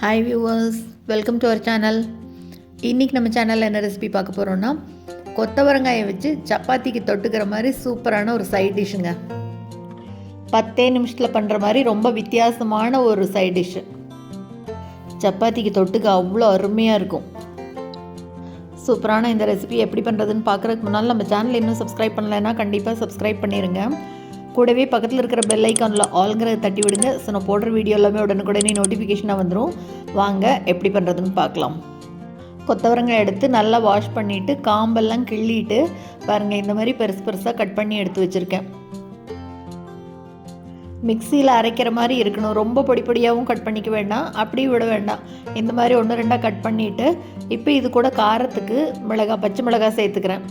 Hi viewers, welcome to our channel. இன்றைக்கி நம்ம சேனலில் என்ன ரெசிபி பார்க்க போகிறோன்னா, கொத்தவரங்காயை வச்சு சப்பாத்திக்கு தொட்டுக்கிற மாதிரி சூப்பரான ஒரு சைட் டிஷ்ஷுங்க. 10 நிமிஷத்தில் பண்ணுற மாதிரி ரொம்ப வித்தியாசமான ஒரு சைட் டிஷ்ஷு. சப்பாத்திக்கு தொட்டுக்க அவ்வளோ அருமையாக இருக்கும். சூப்பரான இந்த ரெசிபி எப்படி பண்ணுறதுன்னு பார்க்குறதுக்கு முன்னால் நம்ம சேனல் இன்னும் சப்ஸ்கிரைப் பண்ணலைன்னா கண்டிப்பாக சப்ஸ்கிரைப் பண்ணிடுங்க. கூடவே பக்கத்தில் இருக்கிற பெல் ஐக்கானில் ஆல்ங்கிறத தட்டி விடுங்க. ஸோ நான் போடுற வீடியோ எல்லாமே உடனுக்குடனே நோட்டிஃபிகேஷனாக வந்துடும். வாங்க எப்படி பண்ணுறதுன்னு பார்க்கலாம். கொத்தவரங்காய் எடுத்து நல்லா வாஷ் பண்ணிவிட்டு காம்பெல்லாம் கிள்ளிட்டு பாருங்கள், இந்த மாதிரி பெருசு பெருசாக கட் பண்ணி எடுத்து வச்சுருக்கேன். மிக்சியில் அரைக்கிற மாதிரி இருக்கணும். ரொம்ப பொடி பொடியாகவும் கட் பண்ணிக்க வேண்டாம், அப்படி விட வேண்டாம். இந்த மாதிரி 1-2 கட் பண்ணிவிட்டு இப்போ இது கூட காரத்துக்கு பச்சை மிளகாய் சேர்த்துக்கிறேன்.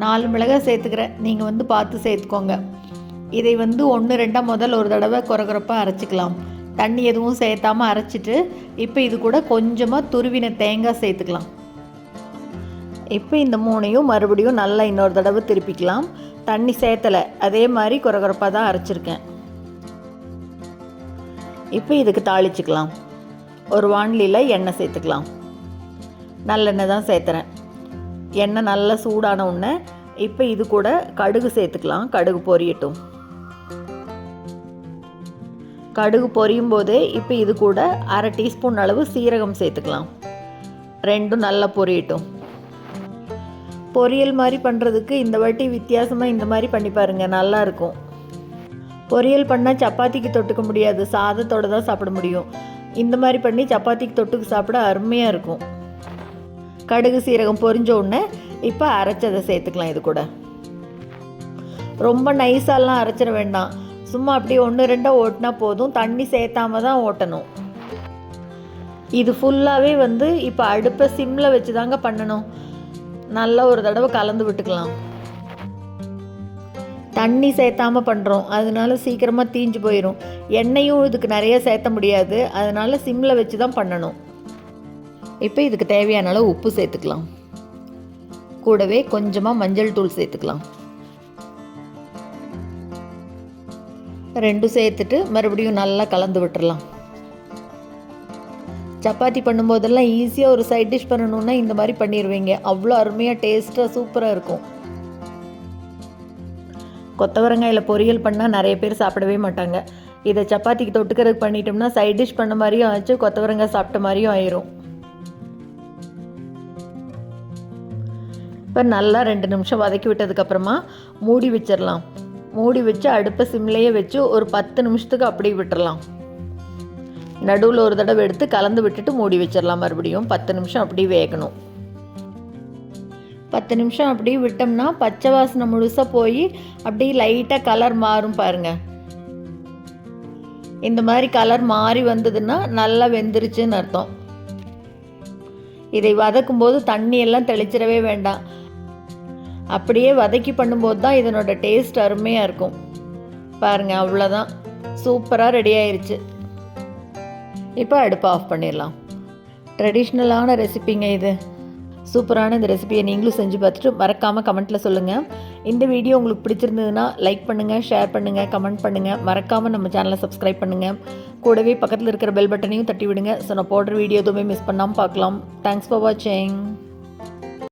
4 மிளகாய் சேர்த்துக்கிறேன். நீங்கள் பார்த்து சேர்த்துக்கோங்க. இதை 1-2 முதல் ஒரு தடவை கொரகொரப்பாக அரைச்சிக்கலாம். தண்ணி எதுவும் சேர்த்தாமல் அரைச்சிட்டு இப்போ இது கூட கொஞ்சமாக துருவின தேங்காய் சேர்த்துக்கலாம். இப்போ இந்த 3ஐயும் மறுபடியும் நல்லா இன்னொரு தடவை திருப்பிக்கலாம். தண்ணி சேர்த்தலை, அதே மாதிரி கொரகொரப்பாக தான் அரைச்சிருக்கேன். இப்போ இதுக்கு தாளிச்சுக்கலாம். ஒரு வாணலியில் எண்ணெய் சேர்த்துக்கலாம். நல்லெண்ணெய் தான் சேர்த்துறேன். எண்ணெய் நல்லா சூடான உடனே இப்போ இது கூட கடுகு சேர்த்துக்கலாம். கடுகு பொரியட்டும். கடுகு பொரியும் போதே இப்போ இது கூட 1/2 டீஸ்பூன் அளவு சீரகம் சேர்த்துக்கலாம். ரெண்டும் நல்லா பொரியட்டும். பொரியல் மாதிரி பண்ணுறதுக்கு இந்த வாட்டி வித்தியாசமாக இந்த மாதிரி பண்ணி பாருங்கள், நல்லாயிருக்கும். பொரியல் பண்ணால் சப்பாத்திக்கு தொட்டுக்க முடியாது, சாதத்தோடு தான் சாப்பிட முடியும். இந்த மாதிரி பண்ணி சப்பாத்திக்கு தொட்டுக்கு சாப்பிட அருமையாக இருக்கும். கடுகு சீரகம் பொரிஞ்ச உடனே இப்போ அரைச்சதை சேர்த்துக்கலாம். இது கூட ரொம்ப நைஸாலாம் அரைச்சிட வேண்டாம். சும்மா அப்படியே 1-2 ஓட்டினா போதும். தண்ணி சேர்த்தாம தான் ஓட்டணும். இது ஃபுல்லாகவே இப்போ அடுப்பை சிம்மில் வச்சு தாங்க பண்ணணும். நல்லா ஒரு தடவை கலந்து விட்டுக்கலாம். தண்ணி சேர்த்தாமல் பண்ணுறோம், அதனால சீக்கிரமாக தீஞ்சு போயிடும். எண்ணெயும் இதுக்கு நிறைய சேர்த்த முடியாது, அதனால சிம்மில் வச்சு தான் பண்ணணும். இப்போ இதுக்கு தேவையான அளவு உப்பு சேர்த்துக்கலாம். கூடவே கொஞ்சமாக மஞ்சள் தூள் சேர்த்துக்கலாம். ரெண்டும் சேர்த்துட்டு மறுபடியும் நல்லா கலந்து விட்டுறலாம். சப்பாத்தி பண்ணும்போதெல்லாம் ஈஸியாக ஒரு சைட் டிஷ் பண்ணணுன்னா இந்த மாதிரி பண்ணிடுவீங்க. அவ்வளோ அருமையாக டேஸ்ட்டாக சூப்பராக இருக்கும். கொத்தவரங்காயில் பொரியல் பண்ணால் நிறைய பேர் சாப்பிடவே மாட்டாங்க. இதை சப்பாத்திக்கு தொட்டுக்கிறதுக்கு பண்ணிட்டோம்னா சைட் டிஷ் பண்ண மாதிரியும் ஆச்சு, கொத்தவரங்காய் சாப்பிட்ட மாதிரியும் ஆயிரும். இப்போ நல்லா 2 நிமிஷம் வதக்கி விட்டதுக்கப்புறமா மூடி வச்சிடலாம். மூடி வச்சு அடுப்பை சிம்லேயே வச்சு ஒரு 10 நிமிஷத்துக்கு அப்படியே விட்டுறலாம். நடுவில் ஒரு தடவை எடுத்து கலந்து விட்டுட்டு மூடி வச்சிடலாம். மறுபடியும் 10 நிமிஷம் அப்படியே வேகணும். 10 நிமிஷம் அப்படியே விட்டோம்னா பச்சை வாசனை முழுசாக போய் அப்படியே லைட்டாக கலர் மாறும் பாருங்கள். இந்த மாதிரி கலர் மாறி வந்ததுன்னா நல்லா வெந்துருச்சுன்னு அர்த்தம். இதை வதக்கும்போது தண்ணியெல்லாம் தெளிச்சிடவே வேண்டாம். அப்படியே வதக்கி பண்ணும்போது தான் இதனோட டேஸ்ட் அருமையாக இருக்கும். பாருங்கள், அவ்வளோதான், சூப்பராக ரெடி ஆயிடுச்சு. இப்போ அடுப்பை ஆஃப் பண்ணிடலாம். ட்ரெடிஷ்னலான ரெசிபிங்க இது. சூப்பரான இந்த ரெசிபியை நீங்களும் செஞ்சு பார்த்துட்டு மறக்காமல் கமெண்ட்டில் சொல்லுங்கள். இந்த வீடியோ உங்களுக்கு பிடிச்சிருந்ததுன்னா லைக் பண்ணுங்கள், ஷேர் பண்ணுங்கள், கமெண்ட் பண்ணுங்கள். மறக்காமல் நம்ம சேனலை சப்ஸ்கிரைப் பண்ணுங்கள். கூடவே பக்கத்தில் இருக்கிற பெல் பட்டனையும் தட்டி விடுங்க. ஸோ நான் போடுற வீடியோ எதுவுமே மிஸ் பண்ணாமல் பார்க்கலாம். தேங்க்ஸ் ஃபார் வாட்சிங்.